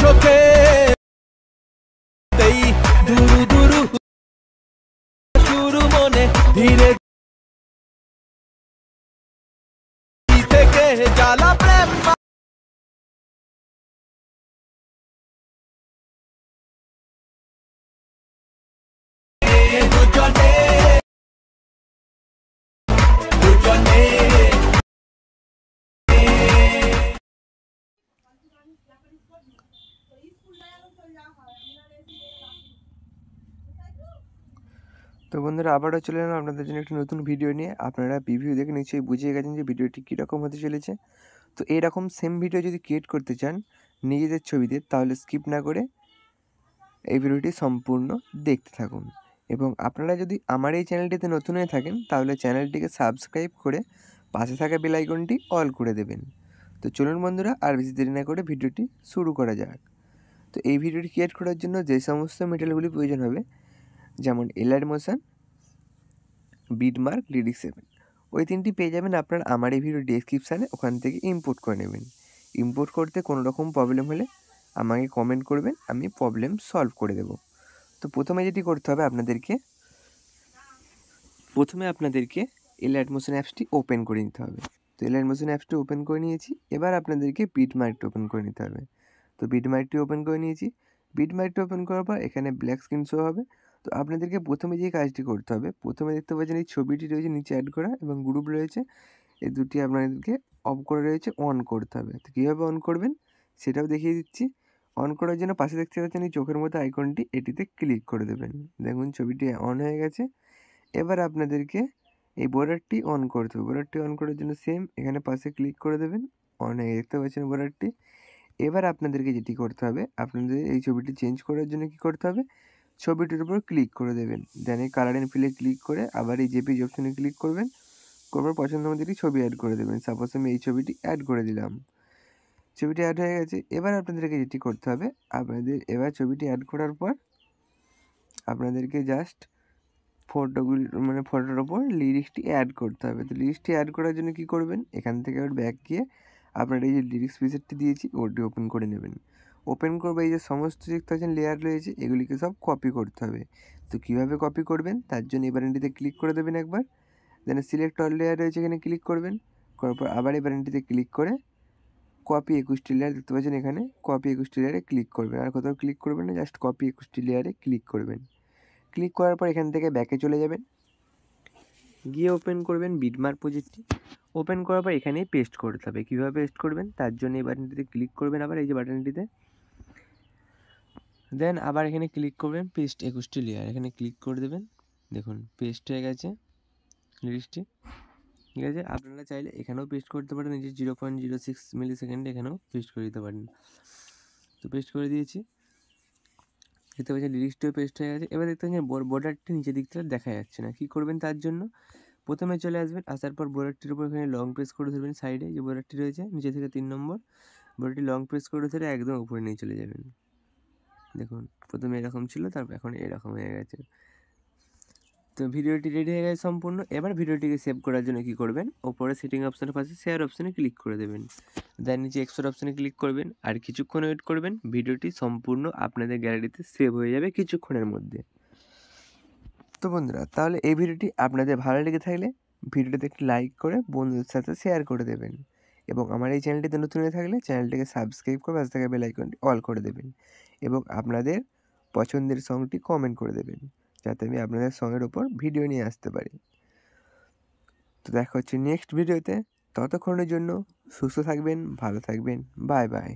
চোখে দুরু দুরু শুরু মনে ধীরে থেকে জ্বালা প্রেম দুজনে দুজনে তো বন্ধুরা আবারও চলে এলাম আপনাদের জন্য একটি নতুন ভিডিও নিয়ে। আপনারা প্রিভিউ দেখে নিশ্চয়ই বুঝিয়ে গেছেন যে ভিডিওটি কীরকম হতে চলেছে। তো এরকম সেম ভিডিও যদি ক্রিয়েট করতে চান নিজেদের ছবিতে, তাহলে স্কিপ না করে এই ভিডিওটি সম্পূর্ণ দেখতে থাকুন। এবং আপনারা যদি আমার এই চ্যানেলটিতে নতুন হয়ে থাকেন তাহলে চ্যানেলটিকে সাবস্ক্রাইব করে পাশে থাকা বেল আইকনটি অল করে দেবেন। তো চলুন বন্ধুরা, আর বেশি দেরি না করে ভিডিওটি শুরু করা যাক। তো এই ভিডিওটি ক্রিয়েট করার জন্য যে সমস্ত মেটেরিয়ালগুলি প্রয়োজন হবে, যেমন এলাইট মোশন, বিটমার্ক, লিরিক্স7, ওই তিনটি পেয়ে যাবেন আপনারা আমার এই ভিডিও ডেসক্রিপশানে। ওখান থেকে ইম্পোর্ট করে নেবেন। ইম্পোর্ট করতে কোনো রকম প্রবলেম হলে আমাকে কমেন্ট করবেন, আমি প্রবলেম সলভ করে দেব। তো প্রথমে যেটি করতে হবে আপনাদেরকে এলাইট মোশন অ্যাপসটি ওপেন করে নিতে হবে। তো এলাইট মোশন অ্যাপসটি ওপেন করে নিয়েছি। এবার আপনাদেরকে বিটমার্কটি ওপেন করে নিতে হবে। তো বিটমার্কটি ওপেন করে নিয়েছি। বিটমার্কটি ওপেন করার পর এখানে ব্ল্যাক স্ক্রিন শো হবে। তো আপনাদেরকে প্রথমে যে কাজটি করতে হবে, প্রথমে দেখতে পাচ্ছেন এই ছবিটি রয়েছে নিচে অ্যাড করা এবং গ্রুপ রয়েছে, এই দুটি আপনাদেরকে অফ করে রয়েছে, অন করতে হবে। তো কীভাবে অন করবেন সেটাও দেখিয়ে দিচ্ছি। অন করার জন্য পাশে দেখতে পাচ্ছেন এই চোখের মতো আইকনটি, এটিতে ক্লিক করে দেবেন। দেখুন ছবিটি অন হয়ে গেছে। এবার আপনাদেরকে এই বর্ডারটি অন করতে হবে। বর্ডারটি অন করার জন্য সেম এখানে পাশে ক্লিক করে দেবেন। অন হয়ে দেখতে পাচ্ছেন বর্ডারটি। এবার আপনাদেরকে যেটি করতে হবে, আপনাদের এই ছবিটি চেঞ্জ করার জন্য কি করতে হবে, ছবিটির উপর ক্লিক করে দেবেন। দেন এই কালার অ্যান্ড ফিলে ক্লিক করে আবার এই জেপিজি অপশনে ক্লিক করবেন। করবার পছন্দ মতো একটি ছবি অ্যাড করে দেবেন। সাপোজ আমি এই ছবিটি অ্যাড করে দিলাম। ছবিটি অ্যাড হয়ে গেছে। এবার আপনাদেরকে যেটি করতে হবে, এবার ছবিটি অ্যাড করার পর আপনাদেরকে জাস্ট ফটোর ওপর লিরিক্সটি অ্যাড করতে হবে। তো লিরিক্সটি অ্যাড করার জন্য কী করবেন, এখান থেকে আবার ব্যাক গিয়ে আপনারা এই যে লিরিক্স প্রিসেটটি দিয়েছি ওটি ওপেন করে নেবেন। ওপেন করবে এই যে সমস্ত দেখতে পাচ্ছেন লেয়ার রয়েছে, এগুলিকে সব কপি করতে হবে। তো কীভাবে কপি করবেন তার জন্য এই বাটনটিতে ক্লিক করে দেবেন একবার। দেন সিলেক্ট অল লেয়ার রয়েছে, এখানে ক্লিক করবেন। করার পর আবার এই বাটনটিতে ক্লিক করে কপি 21টি লেয়ার দেখতে পাচ্ছেন এখানে, কপি 21টি লেয়ারে ক্লিক করবেন। আর কোথাও ক্লিক করবেন না, জাস্ট কপি 21টি লেয়ারে ক্লিক করবেন। ক্লিক করার পর এখান থেকে ব্যাকে চলে যাবেন, গিয়ে ওপেন করবেন বিটমার্ক প্রজেক্টটি। ওপেন করার পর এখানেই পেস্ট করতে হবে। কীভাবে পেস্ট করবেন তার জন্য এই বাটনটিতে ক্লিক করবেন, আবার এই যে বাটনটিতে। দেন আবার এখানে ক্লিক করবেন পেস্ট 21টি লেয়ার, এখানে ক্লিক করে দেবেন। দেখুন পেস্ট হয়ে গেছে লিস্টটি, ঠিক আছে। আপনারা চাইলে এখানেও পেস্ট করতে পারেন, এই যে 0.06 মিলি সেকেন্ডে এখানেও পেস্ট করে দিতে পারেন। তো পেস্ট করে দিয়েছি, দেখতে পাচ্ছেন লিরিক্সটিও পেস্ট হয়ে গেছে। এবার দেখতে পাচ্ছেন বর্ডারটি নিচের দিকটা দেখা যাচ্ছে না। কী করবেন তার জন্য, প্রথমে চলে আসবেন, আসার পর বর্ডারটির উপর এখানে লং প্রেস করে ধরবেন। সাইডে যে বর্ডারটি রয়েছে নিচে থেকে 3 নম্বর বর্ডারটি লং প্রেস করে ধরে একদম উপরে নিয়ে চলে যাবেন। দেখুন প্রথমে এরকম ছিল, তারপর এখন এরকম হয়ে গেছে। তো ভিডিওটি রেডি হয়ে গেছে সম্পূর্ণ। এবার ভিডিওটিকে সেভ করার জন্য কী করবেন, ওপরে সেটিং অপশানের পাশে শেয়ার অপশানে ক্লিক করে দেবেন। দেন নিচে এক্সপোর্ট অপশানে ক্লিক করবেন, আর কিছুক্ষণ ওয়েট করবেন। ভিডিওটি সম্পূর্ণ আপনাদের গ্যালারিতে সেভ হয়ে যাবে কিছুক্ষণের মধ্যে। তো বন্ধুরা, তাহলে এই ভিডিওটি আপনাদের ভালো লেগে থাকলে ভিডিওটিতে একটি লাইক করে বন্ধুদের সাথে শেয়ার করে দেবেন। এবং আমার এই চ্যানেলটিতে নতুন হয়ে থাকলে চ্যানেলটিকে সাবস্ক্রাইব করে পাশে থাকা বেল আইকনটি অল করে দেবেন। এবং আপনাদের পছন্দের সংটি কমেন্ট করে দেবেন, যাতে আমি আপনাদের সঙ্গের ওপর ভিডিও নিয়ে আসতে পারি। তো দেখা হচ্ছে নেক্সট ভিডিওতে। ততক্ষণের জন্য সুস্থ থাকবেন, ভালো থাকবেন। Bye bye.